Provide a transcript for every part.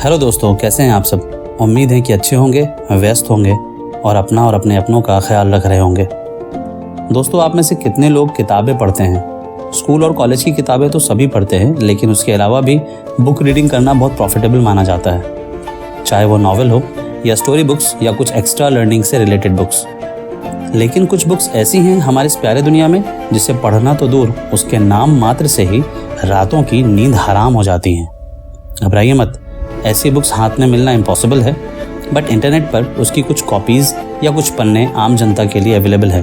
Hello दोस्तों, कैसे हैं आप सब। उम्मीद है कि अच्छे होंगे, व्यस्त होंगे और अपना और अपने अपनों का ख्याल रख रहे होंगे। दोस्तों, आप में से कितने लोग किताबें पढ़ते हैं। स्कूल और कॉलेज की किताबें तो सभी पढ़ते हैं, लेकिन उसके अलावा भी बुक रीडिंग करना बहुत प्रॉफिटेबल माना जाता है, चाहे वो नॉवल हो या स्टोरी बुक्स या कुछ एक्स्ट्रा लर्निंग से रिलेटेड बुक्स। लेकिन कुछ बुक्स ऐसी हैं हमारे इस प्यारे दुनिया में जिसे पढ़ना तो दूर, उसके नाम मात्र से ही रातों की नींद हराम हो जाती हैं। घबराइए मत, ऐसी बुक्स हाथ में मिलना इम्पॉसिबल है, बट इंटरनेट पर उसकी कुछ कॉपीज़ या कुछ पन्ने आम जनता के लिए अवेलेबल है,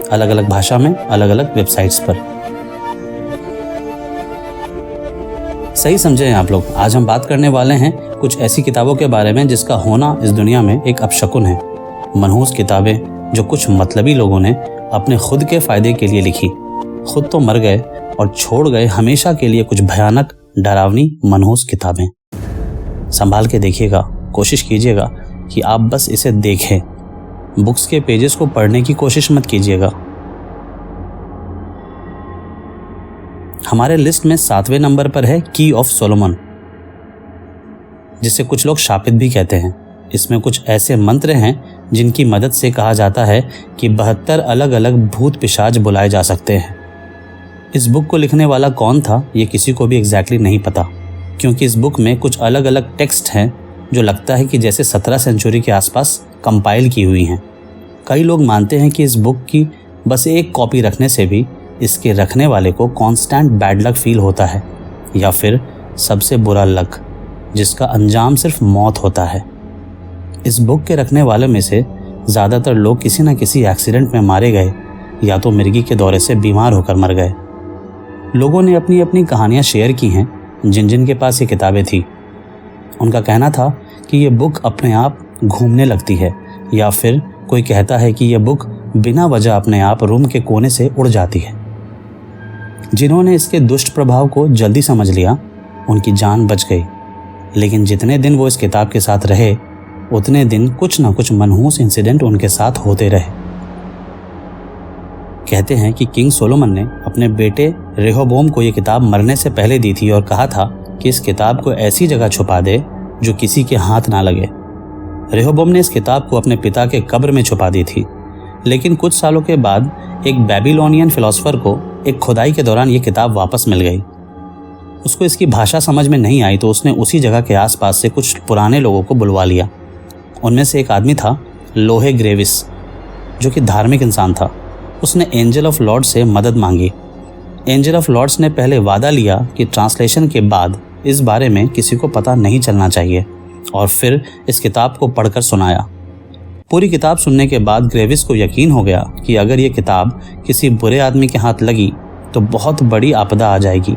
अलग अलग भाषा में, अलग अलग वेबसाइट्स पर। सही समझे हैं आप लोग। आज हम बात करने वाले हैं कुछ ऐसी किताबों के बारे में जिसका होना इस दुनिया में एक अपशकुन है। मनहूस किताबें जो कुछ मतलबी लोगों ने अपने खुद के फायदे के लिए लिखी, खुद तो मर गए और छोड़ गए हमेशा के लिए कुछ भयानक, डरावनी, मनहूस किताबें। संभाल के देखिएगा, कोशिश कीजिएगा कि आप बस इसे देखें, बुक्स के पेजेस को पढ़ने की कोशिश मत कीजिएगा। हमारे लिस्ट में 7वें नंबर पर है की ऑफ सोलोमन, जिसे कुछ लोग शापित भी कहते हैं। इसमें कुछ ऐसे मंत्र हैं जिनकी मदद से कहा जाता है कि 72 अलग अलग भूत पिशाच बुलाए जा सकते हैं। इस बुक को लिखने वाला कौन था ये किसी को भी एग्जैक्टली नहीं पता, क्योंकि इस बुक में कुछ अलग अलग टेक्स्ट हैं जो लगता है कि जैसे 17 सेंचुरी के आसपास कंपाइल की हुई हैं। कई लोग मानते हैं कि इस बुक की बस एक कॉपी रखने से भी इसके रखने वाले को कॉन्स्टेंट बैड लक फील होता है, या फिर सबसे बुरा लक जिसका अंजाम सिर्फ मौत होता है। इस बुक के रखने वालों में से ज़्यादातर लोग किसी न किसी एक्सीडेंट में मारे गए या तो मिर्गी के दौरे से बीमार होकर मर गए। लोगों ने अपनी अपनी कहानियाँ शेयर की हैं जिन जिन के पास ये किताबें थी। उनका कहना था कि ये बुक अपने आप घूमने लगती है, या फिर कोई कहता है कि यह बुक बिना वजह अपने आप रूम के कोने से उड़ जाती है। जिन्होंने इसके दुष्ट प्रभाव को जल्दी समझ लिया उनकी जान बच गई, लेकिन जितने दिन वो इस किताब के साथ रहे उतने दिन कुछ ना कुछ मनहूस इंसिडेंट उनके साथ होते रहे। कहते हैं कि किंग सोलोमन ने अपने बेटे रेहोबोम को ये किताब मरने से पहले दी थी और कहा था कि इस किताब को ऐसी जगह छुपा दे जो किसी के हाथ ना लगे। रेहोबोम ने इस किताब को अपने पिता के कब्र में छुपा दी थी, लेकिन कुछ सालों के बाद एक बेबीलोनियन फिलोसोफर को एक खुदाई के दौरान ये किताब वापस मिल गई। उसको इसकी भाषा समझ में नहीं आई तो उसने उसी जगह के आसपास से कुछ पुराने लोगों को बुलवा लिया। उनमें से एक आदमी था लोहे ग्रेविस, जो कि धार्मिक इंसान था। उसने एंजल ऑफ लॉर्ड से मदद मांगी। एंजल ऑफ लॉर्ड्स ने पहले वादा लिया कि ट्रांसलेशन के बाद इस बारे में किसी को पता नहीं चलना चाहिए, और फिर इस किताब को पढ़कर सुनाया। पूरी किताब सुनने के बाद ग्रेविस को यकीन हो गया कि अगर ये किताब किसी बुरे आदमी के हाथ लगी तो बहुत बड़ी आपदा आ जाएगी।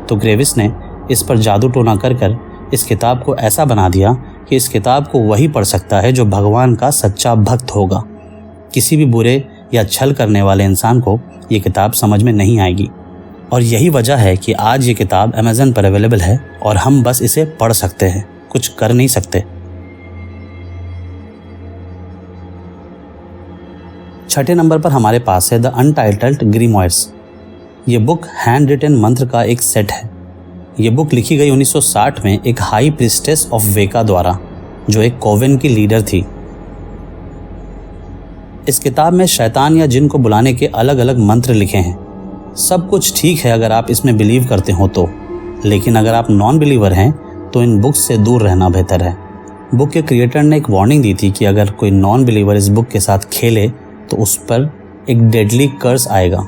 तो ग्रेविस ने इस पर जादू टोना कर इस किताब को ऐसा बना दिया कि इस किताब को वही पढ़ सकता है जो भगवान का सच्चा भक्त होगा। किसी भी बुरे या छल करने वाले इंसान को ये किताब समझ में नहीं आएगी, और यही वजह है कि आज ये किताब अमेज़न पर अवेलेबल है और हम बस इसे पढ़ सकते हैं, कुछ कर नहीं सकते। 6ठे नंबर पर हमारे पास है द अनटाइटल्ड ग्रीमोयर्स। ये बुक हैंड रिटन मंत्र का एक सेट है। ये बुक लिखी गई 1960 में एक हाई प्रीस्टेस ऑफ वेका द्वारा, जो एक कोवेन की लीडर थी। इस किताब में शैतान या जिन को बुलाने के अलग अलग मंत्र लिखे हैं। सब कुछ ठीक है अगर आप इसमें बिलीव करते हो तो, लेकिन अगर आप नॉन बिलीवर हैं तो इन बुक्स से दूर रहना बेहतर है। बुक के क्रिएटर ने एक वार्निंग दी थी कि अगर कोई नॉन बिलीवर इस बुक के साथ खेले तो उस पर एक डेडली कर्स आएगा,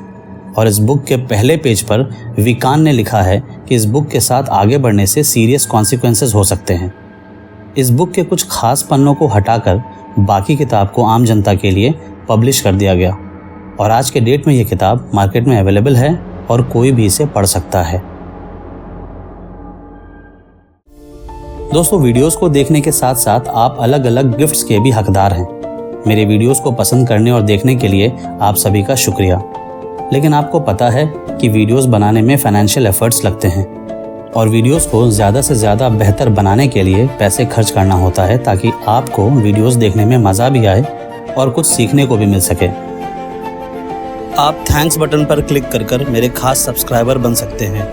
और इस बुक के पहले पेज पर विकान ने लिखा है कि इस बुक के साथ आगे बढ़ने से सीरियस कॉन्सिक्वेंसेस हो सकते हैं। इस बुक के कुछ खास पन्नों को हटाकर बाकी किताब को आम जनता के लिए पब्लिश कर दिया गया, और आज के डेट में ये किताब मार्केट में अवेलेबल है और कोई भी इसे पढ़ सकता है। दोस्तों, वीडियोस को देखने के साथ साथ आप अलग अलग गिफ्ट्स के भी हकदार हैं। मेरे वीडियोस को पसंद करने और देखने के लिए आप सभी का शुक्रिया। लेकिन आपको पता है कि वीडियोस बनाने में फाइनेंशियल एफर्ट्स लगते हैं, और वीडियोस को ज़्यादा से ज़्यादा बेहतर बनाने के लिए पैसे खर्च करना होता है, ताकि आपको वीडियोस देखने में मज़ा भी आए और कुछ सीखने को भी मिल सके। आप थैंक्स बटन पर क्लिक कर मेरे खास सब्सक्राइबर बन सकते हैं,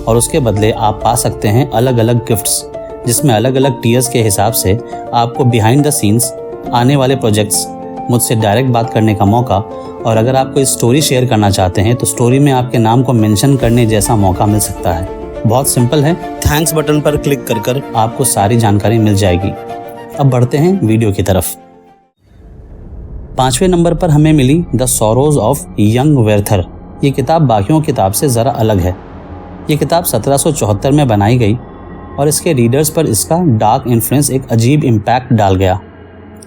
और उसके बदले आप पा सकते हैं अलग अलग गिफ्ट्स, जिसमें अलग अलग टीयर्स के हिसाब से आपको बिहाइंड द सीन्स, आने वाले प्रोजेक्ट्स, मुझसे डायरेक्ट बात करने का मौका, और अगर आप कोई स्टोरी शेयर करना चाहते हैं तो स्टोरी में आपके नाम को मेंशन करने जैसा मौका मिल सकता है। बहुत सिंपल है, थैंक्स बटन पर क्लिक कर आपको सारी जानकारी मिल जाएगी। अब बढ़ते हैं वीडियो की तरफ। 5वें नंबर पर हमें मिली the sorrows of young Werther. ये किताब बाकियों किताब से ज़रा अलग है। ये किताब 1774 में बनाई गई और इसके रीडर्स पर इसका डार्क इन्फ्लुएंस एक अजीब इम्पैक्ट डाल गया।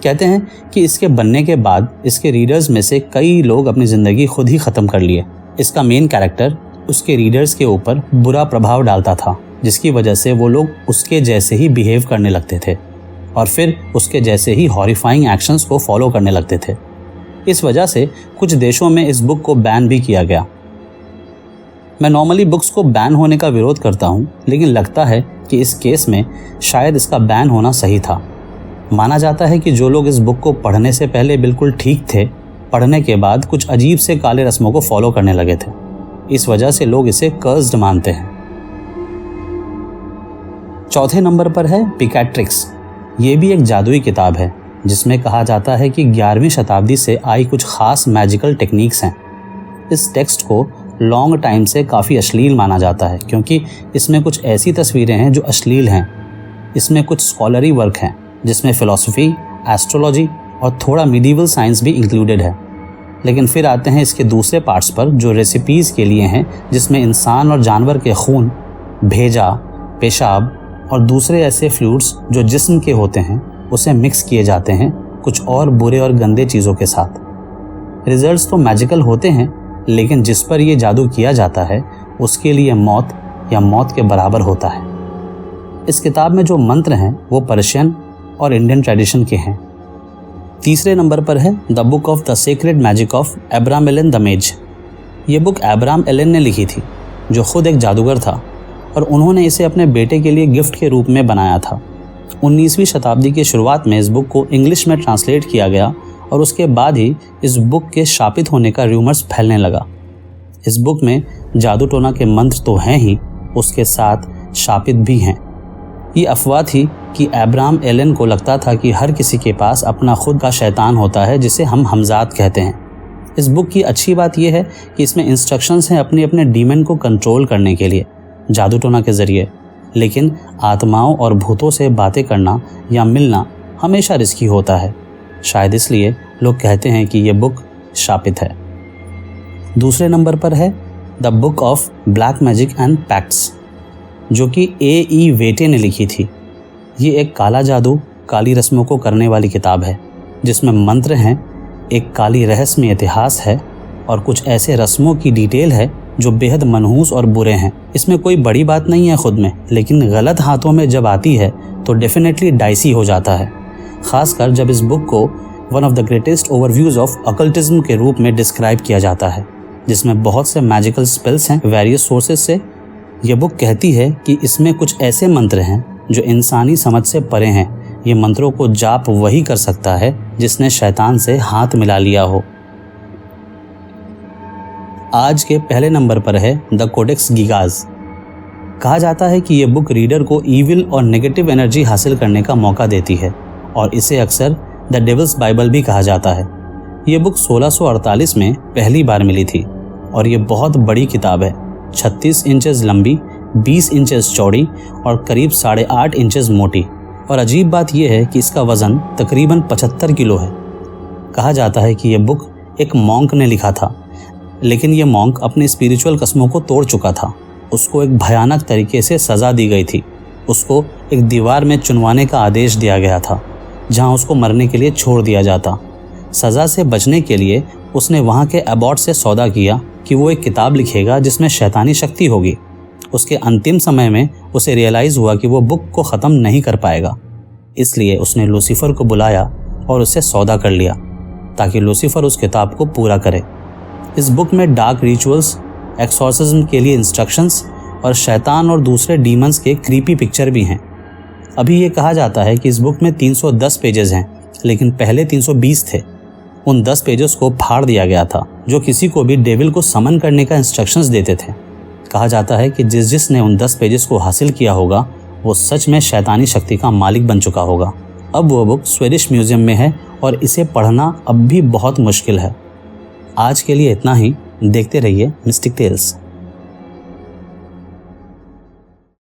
कहते हैं कि इसके बनने के बाद इसके रीडर्स में से कई लोग अपनी ज़िंदगी खुद ही ख़त्म कर लिए। इसका मेन कैरेक्टर उसके रीडर्स के ऊपर बुरा प्रभाव डालता था, जिसकी वजह से वो लोग उसके जैसे ही बिहेव करने लगते थे और फिर उसके जैसे ही हॉरिफाइंग एक्शंस को फॉलो करने लगते थे। इस वजह से कुछ देशों में इस बुक को बैन भी किया गया। मैं नॉर्मली बुक्स को बैन होने का विरोध करता हूँ, लेकिन लगता है कि इस केस में शायद इसका बैन होना सही था। माना जाता है कि जो लोग इस बुक को पढ़ने से पहले बिल्कुल ठीक थे, पढ़ने के बाद कुछ अजीब से काले रस्मों को फॉलो करने लगे थे। इस वजह से लोग इसे कर्स्ड मानते हैं। 4थे नंबर पर है पिकैट्रिक्स। ये भी एक जादुई किताब है जिसमें कहा जाता है कि 11वीं शताब्दी से आई कुछ खास मैजिकल टेक्निक्स हैं। इस टेक्स्ट को लॉन्ग टाइम से काफ़ी अश्लील माना जाता है क्योंकि इसमें कुछ ऐसी तस्वीरें हैं जो अश्लील हैं। इसमें कुछ स्कॉलरी वर्क हैं जिसमें फ़िलॉसफी, एस्ट्रोलॉजी और थोड़ा मिडीवल साइंस भी इंक्लूडेड है। लेकिन फिर आते हैं इसके दूसरे पार्ट्स पर जो रेसिपीज़ के लिए हैं, जिसमें इंसान और जानवर के खून, भेजा, पेशाब और दूसरे ऐसे फ्लूइड्स जो जिस्म के होते हैं उसे मिक्स किए जाते हैं कुछ और बुरे और गंदे चीज़ों के साथ। रिजल्ट्स तो मैजिकल होते हैं, लेकिन जिस पर यह जादू किया जाता है उसके लिए मौत या मौत के बराबर होता है। इस किताब में जो मंत्र हैं वो पर्शियन और इंडियन ट्रेडिशन के हैं। 3रे नंबर पर है the book of the secret magic of Abraham Allen the maze. ये बुक अब्राहम एलन ने लिखी थी, जो खुद एक जादूगर था और उन्होंने इसे अपने बेटे के लिए गिफ्ट के रूप में बनाया था। 19वीं शताब्दी की शुरुआत में इस बुक को इंग्लिश में ट्रांसलेट किया गया और उसके बाद ही इस बुक के शापित होने का र्यूमर्स फैलने लगा। इस बुक में जादू टोना के मंत्र तो हैं ही, उसके साथ शापित भी हैं। ये अफवाह थी कि अब्राहम एलन को लगता था कि हर किसी के पास अपना खुद का शैतान होता है जिसे हम हमजाद कहते हैं। इस बुक की अच्छी बात यह है कि इसमें इंस्ट्रक्शंस हैं अपने अपने डीमन को कंट्रोल करने के लिए जादू टोना के ज़रिए, लेकिन आत्माओं और भूतों से बातें करना या मिलना हमेशा रिस्की होता है। शायद इसलिए लोग कहते हैं कि यह बुक शापित है। 2रे नंबर पर है the book of black magic and pacts, जो कि A.E. वेटे ने लिखी थी। ये एक काला जादू, काली रस्मों को करने वाली किताब है जिसमें मंत्र हैं, एक काली रहस्यमय इतिहास है और कुछ ऐसे रस्मों की डिटेल है जो बेहद मनहूस और बुरे हैं। इसमें कोई बड़ी बात नहीं है खुद में, लेकिन गलत हाथों में जब आती है तो डेफिनेटली डाइसी हो जाता है, खासकर जब इस बुक को one of the greatest overviews of occultism के रूप में डिस्क्राइब किया जाता है, जिसमें बहुत से मैजिकल स्पेल्स हैं वेरियस सोर्सेज से। यह बुक कहती है कि इसमें कुछ ऐसे मंत्र हैं जो इंसानी समझ से परे हैं। ये मंत्रों को जाप वही कर सकता है जिसने शैतान से हाथ मिला लिया हो। आज के पहले नंबर पर है द कोडेक्स गिगाज। कहा जाता है कि यह बुक रीडर को ईविल और नेगेटिव एनर्जी हासिल करने का मौका देती है और इसे अक्सर द डेविल्स बाइबल भी कहा जाता है। यह बुक 1648 में पहली बार मिली थी और ये बहुत बड़ी किताब है, 36 इंचेस लंबी, 20 इंचेस चौड़ी और करीब 8.5 इंचेस मोटी। और अजीब बात यह है कि इसका वज़न तकरीबन 75 किलो है। कहा जाता है कि यह बुक एक मॉन्क ने लिखा था, लेकिन यह मॉन्क अपने स्पिरिचुअल कस्मों को तोड़ चुका था। उसको एक भयानक तरीके से सज़ा दी गई थी। उसको एक दीवार में चुनवाने का आदेश दिया गया था जहां उसको मरने के लिए छोड़ दिया जाता। सज़ा से बचने के लिए उसने वहां के अबॉट से सौदा किया कि वो एक किताब लिखेगा जिसमें शैतानी शक्ति होगी। उसके अंतिम समय में उसे रियलाइज़ हुआ कि वो बुक को ख़त्म नहीं कर पाएगा, इसलिए उसने लूसीफर को बुलाया और उससे सौदा कर लिया ताकि लूसीफर उस किताब को पूरा करे। इस बुक में डार्क रिचुअल्स, एक्सॉर्सिज्म के लिए इंस्ट्रक्शंस और शैतान और दूसरे डीमंस के क्रीपी पिक्चर भी हैं। अभी ये कहा जाता है कि इस बुक में 310 पेजेस हैं, लेकिन पहले 320 थे। उन 10 पेजेस को फाड़ दिया गया था जो किसी को भी डेविल को समन करने का इंस्ट्रक्शंस देते थे। कहा जाता है कि जिसने उन 10 पेजेस को हासिल किया होगा वो सच में शैतानी शक्ति का मालिक बन चुका होगा। अब वो बुक स्वीडिश म्यूजियम में है और इसे पढ़ना अब भी बहुत मुश्किल है। आज के लिए इतना ही। देखते रहिए मिस्टिक टेल्स।